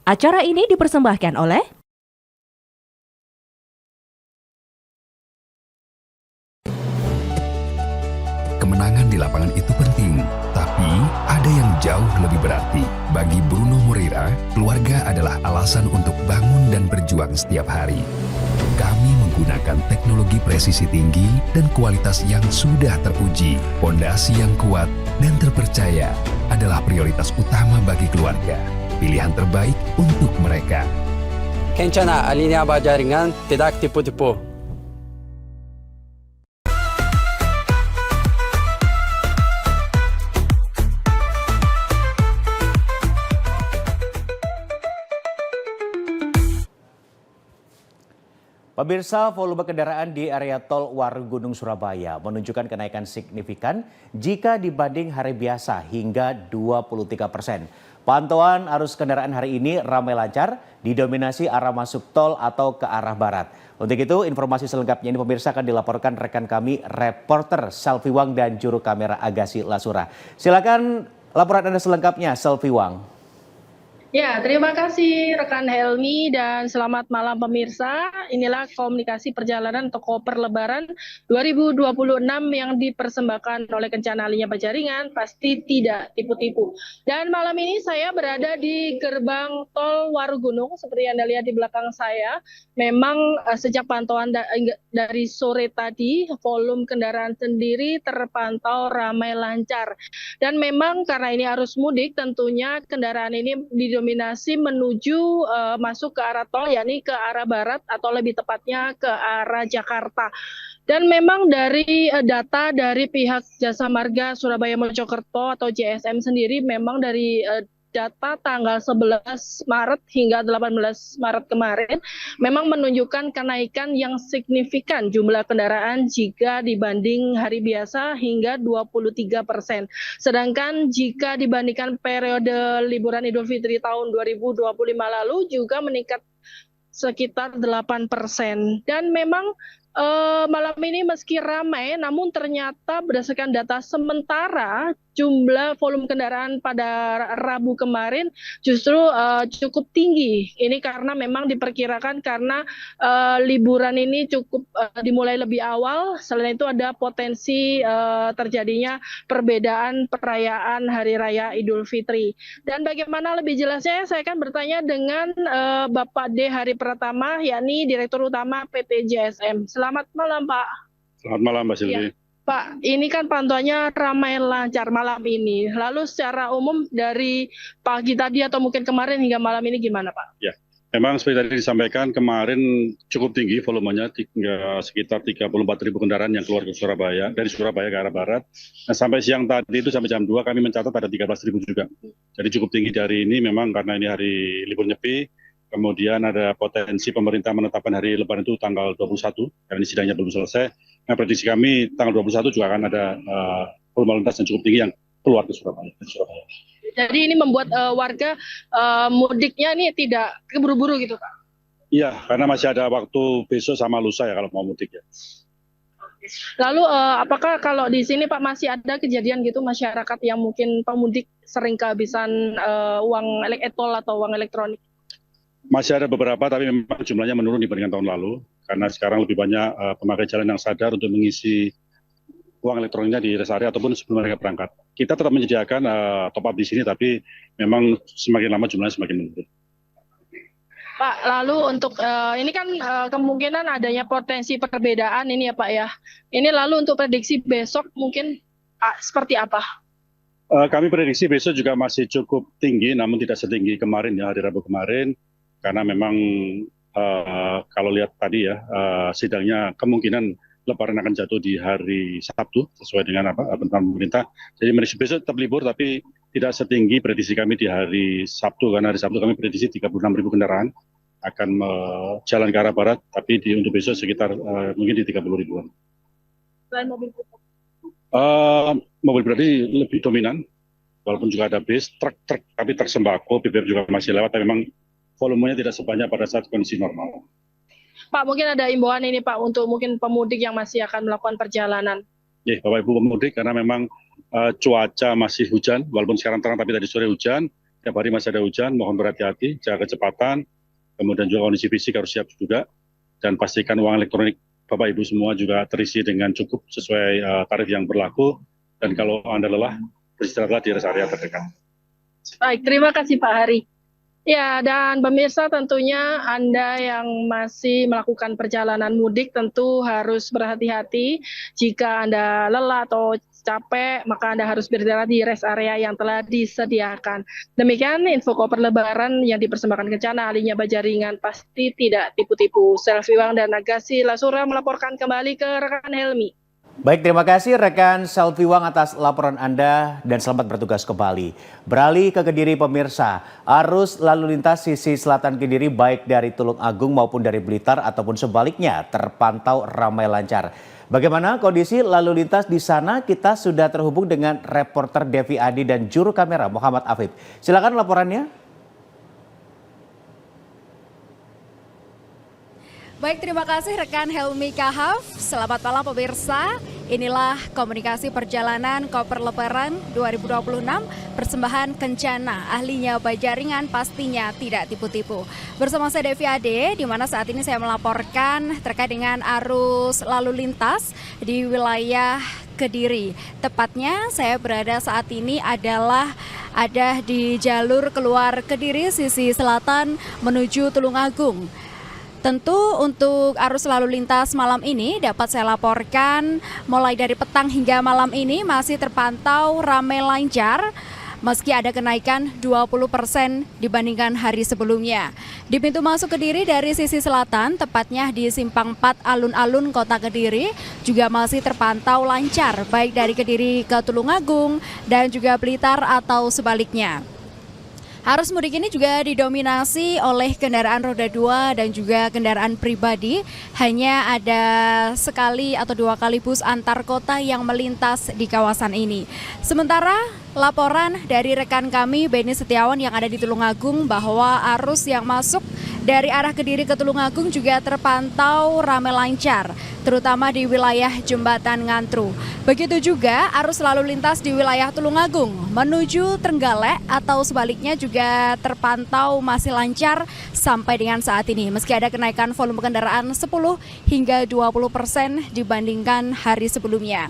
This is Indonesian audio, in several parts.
Acara ini dipersembahkan oleh kemenangan di lapangan itu penting, tapi ada yang jauh lebih berarti. Bagi Bruno Moreira, keluarga adalah alasan untuk bangun dan berjuang setiap hari. Kami menggunakan teknologi presisi tinggi dan kualitas yang sudah teruji. Fondasi yang kuat dan terpercaya adalah prioritas utama bagi keluarga. Pilihan terbaik untuk mereka. Kencana alinea bajaringan tidak tipu-tipu. Pemirsa, volume kendaraan di area tol Warugunung Surabaya menunjukkan kenaikan signifikan jika dibanding hari biasa hingga 23%. Pantauan arus kendaraan hari ini ramai lancar, didominasi arah masuk tol atau ke arah barat. Untuk itu, informasi selengkapnya ini pemirsa akan dilaporkan rekan kami, reporter Selvi Wang dan juru kamera Agassi Lasura. Silakan laporan Anda selengkapnya, Selvi Wang. Ya, terima kasih rekan Helmi dan selamat malam pemirsa. Inilah komunikasi perjalanan atau koper Lebaran 2026 yang dipersembahkan oleh Kencana Alinea Bajaringan, pasti tidak tipu-tipu. Dan malam ini saya berada di gerbang tol Warugunung, seperti Anda lihat di belakang saya. Memang sejak pantauan dari sore tadi, volume kendaraan sendiri terpantau ramai lancar. Dan memang karena ini arus mudik, tentunya kendaraan ini didominasi menuju masuk ke arah tol, yakni ke arah barat atau lebih tepatnya ke arah Jakarta. Dan memang dari data dari pihak Jasa Marga Surabaya Mojokerto atau JSM sendiri, memang dari data tanggal 11 Maret hingga 18 Maret kemarin memang menunjukkan kenaikan yang signifikan jumlah kendaraan jika dibanding hari biasa hingga 23%. Sedangkan jika dibandingkan periode liburan Idul Fitri tahun 2025 lalu juga meningkat sekitar 8%. Dan memang malam ini meski ramai, namun ternyata berdasarkan data sementara jumlah volume kendaraan pada Rabu kemarin justru cukup tinggi. Ini karena memang diperkirakan karena liburan ini cukup dimulai lebih awal. Selain itu ada potensi terjadinya perbedaan perayaan Hari Raya Idul Fitri. Dan bagaimana lebih jelasnya, saya akan bertanya dengan Bapak D. Hari Pratama, yakni Direktur Utama PT JSM. Selamat malam, Pak. Selamat malam, Mbak Silvi. Ya. Pak, ini kan pantauannya ramai lancar malam ini. Lalu secara umum dari pagi tadi atau mungkin kemarin hingga malam ini gimana, Pak? Ya, memang seperti tadi disampaikan kemarin cukup tinggi volumenya, hingga sekitar 34.000 kendaraan yang keluar ke Surabaya, dari Surabaya ke arah barat. Nah, sampai siang tadi itu sampai jam 2 kami mencatat ada 13.000 juga. Jadi cukup tinggi dari ini memang karena ini hari libur Nyepi. Kemudian ada potensi pemerintah menetapkan hari Lebaran itu tanggal 21, karena ini sidangnya belum selesai. Nah, prediksi kami tanggal 21 juga akan ada volume lalu lintas yang cukup tinggi yang keluar ke Surabaya. Jadi ini membuat warga mudiknya ini tidak keburu-buru gitu, Pak? Iya, karena masih ada waktu besok sama lusa ya kalau mau mudik ya. Lalu apakah kalau di sini Pak masih ada kejadian gitu masyarakat yang mungkin pemudik sering kehabisan uang e-tol atau uang elektronik? Masih ada beberapa, tapi memang jumlahnya menurun dibandingkan tahun lalu. Karena sekarang lebih banyak pemakai jalan yang sadar untuk mengisi uang elektroniknya di rest area ataupun sebelum mereka berangkat. Kita tetap menyediakan top up di sini, tapi memang semakin lama jumlahnya semakin menurun. Pak, lalu untuk ini kan kemungkinan adanya potensi perbedaan ini ya Pak ya. Ini lalu untuk prediksi besok mungkin seperti apa? Kami prediksi besok juga masih cukup tinggi, namun tidak setinggi kemarin ya, hari Rabu kemarin. Karena memang kalau lihat tadi ya, sidangnya kemungkinan Lebaran akan jatuh di hari Sabtu sesuai dengan penetapan pemerintah. Jadi besok tetap libur, tapi tidak setinggi prediksi kami di hari Sabtu, karena hari Sabtu kami prediksi 36.000 kendaraan akan jalan ke arah barat, tapi untuk besok sekitar mungkin di 30.000-an. Selain mobil mobil pribadi lebih dominan, walaupun juga ada bis, truk, tapi truk sembako, BBM juga masih lewat, tapi memang volumenya tidak sebanyak pada saat kondisi normal. Pak, mungkin ada imbauan ini Pak untuk mungkin pemudik yang masih akan melakukan perjalanan. Ya, Bapak Ibu pemudik, karena memang cuaca masih hujan, walaupun sekarang terang tapi tadi sore hujan, tiap hari masih ada hujan, mohon berhati-hati, jaga kecepatan, kemudian juga kondisi fisik harus siap juga, dan pastikan uang elektronik Bapak Ibu semua juga terisi dengan cukup sesuai tarif yang berlaku, dan kalau Anda lelah, beristirahatlah di rest area terdekat. Baik, terima kasih Pak Hari. Ya, dan pemirsa tentunya Anda yang masih melakukan perjalanan mudik tentu harus berhati-hati. Jika Anda lelah atau capek, maka Anda harus beristirahat di rest area yang telah disediakan. Demikian info koper lebaran yang dipersembahkan Kencana, ahlinya Bajaringan pasti tidak tipu-tipu. Selvi Wang dan Agassi Lasura melaporkan kembali ke rekan Helmi. Baik, terima kasih rekan Selvi Wang atas laporan Anda dan selamat bertugas kembali. Beralih ke Kediri pemirsa, arus lalu lintas sisi selatan Kediri baik dari Tulung Agung maupun dari Blitar ataupun sebaliknya terpantau ramai lancar. Bagaimana kondisi lalu lintas di sana? Kita sudah terhubung dengan reporter Devi Adi dan juru kamera Muhammad Afif. Silakan laporannya. Baik, terima kasih rekan Helmi Kahaf. Selamat malam pemirsa. Inilah komunikasi perjalanan koper lebaran 2026 persembahan Kencana, ahlinya Bajaringan pastinya tidak tipu-tipu. Bersama saya Devi Ade, di mana saat ini saya melaporkan terkait dengan arus lalu lintas di wilayah Kediri. Tepatnya saya berada saat ini ada di jalur keluar Kediri sisi selatan menuju Tulungagung. Tentu untuk arus lalu lintas malam ini dapat saya laporkan mulai dari petang hingga malam ini masih terpantau ramai lancar meski ada kenaikan 20% dibandingkan hari sebelumnya. Di pintu masuk Kediri dari sisi selatan, tepatnya di Simpang 4 Alun-Alun Kota Kediri juga masih terpantau lancar baik dari Kediri ke Tulungagung dan juga Blitar atau sebaliknya. Arus mudik ini juga didominasi oleh kendaraan roda 2 dan juga kendaraan pribadi. Hanya ada sekali atau 2 kali bus antar kota yang melintas di kawasan ini. Sementara laporan dari rekan kami Beni Setiawan yang ada di Tulungagung bahwa arus yang masuk dari arah Kediri ke Tulungagung juga terpantau ramai lancar, terutama di wilayah Jembatan Ngantru. Begitu juga arus lalu lintas di wilayah Tulungagung menuju Trenggalek atau sebaliknya juga terpantau masih lancar sampai dengan saat ini. Meski ada kenaikan volume kendaraan 10 hingga 20% dibandingkan hari sebelumnya.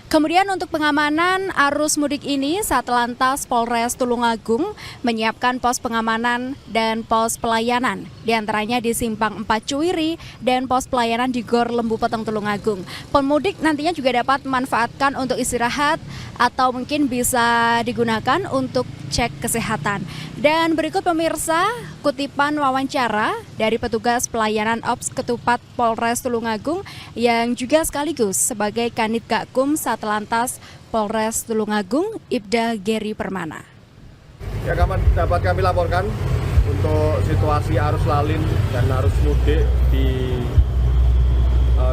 Kemudian untuk pengamanan arus mudik ini, Satlantas Polres Tulungagung menyiapkan pos pengamanan dan pos pelayanan. Di antaranya di Simpang 4 Cuwiri dan pos pelayanan di Gor Lembu Peteng Tulungagung. Pemudik nantinya juga dapat memanfaatkan untuk istirahat atau mungkin bisa digunakan untuk cek kesehatan. Dan berikut pemirsa, kutipan wawancara dari petugas pelayanan Ops Ketupat Polres Tulungagung yang juga sekaligus sebagai Kanit Gakum Satlantas Polres Tulungagung, Ibda Geri Permana. Ya, dapat kami laporkan untuk situasi arus lalin dan arus mudik di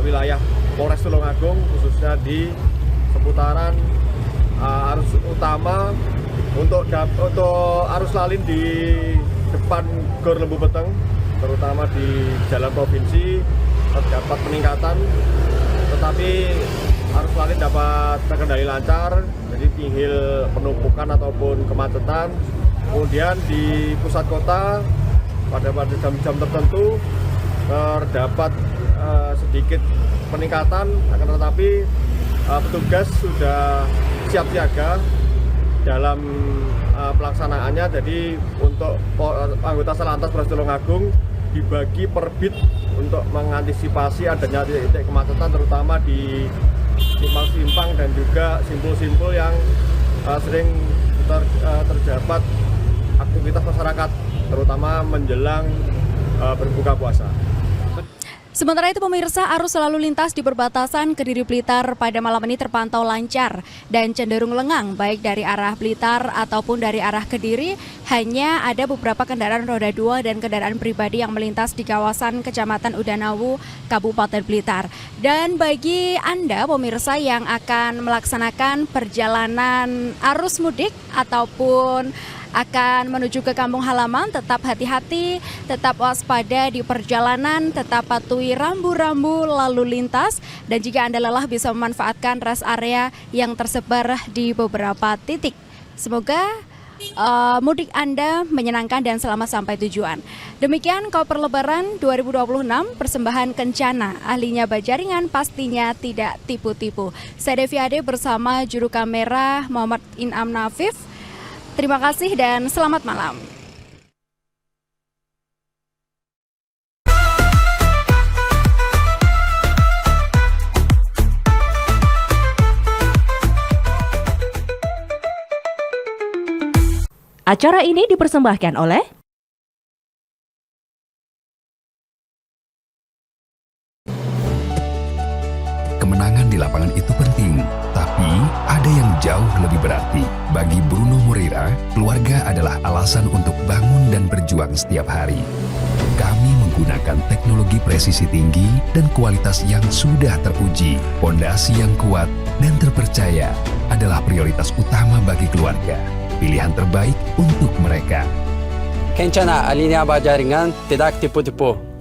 wilayah Polres Tulungagung, khususnya di seputaran arus utama. Untuk arus lalin di depan Gor Lembu Peteng, terutama di jalan provinsi, terdapat peningkatan, tetapi arus lalin dapat terkendali lancar, jadi tinggal penumpukan ataupun kemacetan. Kemudian di pusat kota pada jam-jam tertentu terdapat sedikit peningkatan, akan tetapi petugas sudah siap siaga dalam pelaksanaannya. Jadi untuk anggota Satlantas Polres Tulungagung dibagi per bit untuk mengantisipasi adanya titik kemacetan, terutama di simpang-simpang dan juga simpul-simpul yang sering terdapat aktivitas masyarakat, terutama menjelang berbuka puasa. Sementara itu pemirsa, arus lalu lintas di perbatasan Kediri Blitar pada malam ini terpantau lancar dan cenderung lengang baik dari arah Blitar ataupun dari arah Kediri. Hanya ada beberapa kendaraan roda 2 dan kendaraan pribadi yang melintas di kawasan Kecamatan Udanawu, Kabupaten Blitar. Dan bagi Anda pemirsa yang akan melaksanakan perjalanan arus mudik ataupun akan menuju ke kampung halaman, tetap hati-hati, tetap waspada di perjalanan, tetap patuhi rambu-rambu lalu lintas, dan jika Anda lelah bisa memanfaatkan rest area yang tersebar di beberapa titik. Semoga mudik Anda menyenangkan dan selamat sampai tujuan. Demikian Koper Lebaran 2026 persembahan Kencana, ahlinya Bajaringan pastinya tidak tipu-tipu. Saya Devi Ade bersama juru kamera Muhammad Inam Nafif. Terima kasih dan selamat malam. Acara ini dipersembahkan oleh Kemenangan di lapangan itu penting, tapi ada yang jauh lebih berarti. Bagi Bruno Moreira, keluarga adalah alasan untuk bangun dan berjuang setiap hari. Kami menggunakan teknologi presisi tinggi dan kualitas yang sudah teruji. Fondasi yang kuat dan terpercaya adalah prioritas utama bagi keluarga. Pilihan terbaik untuk mereka. Kencana, alinea Bajaringan, tidak tipu-tipu.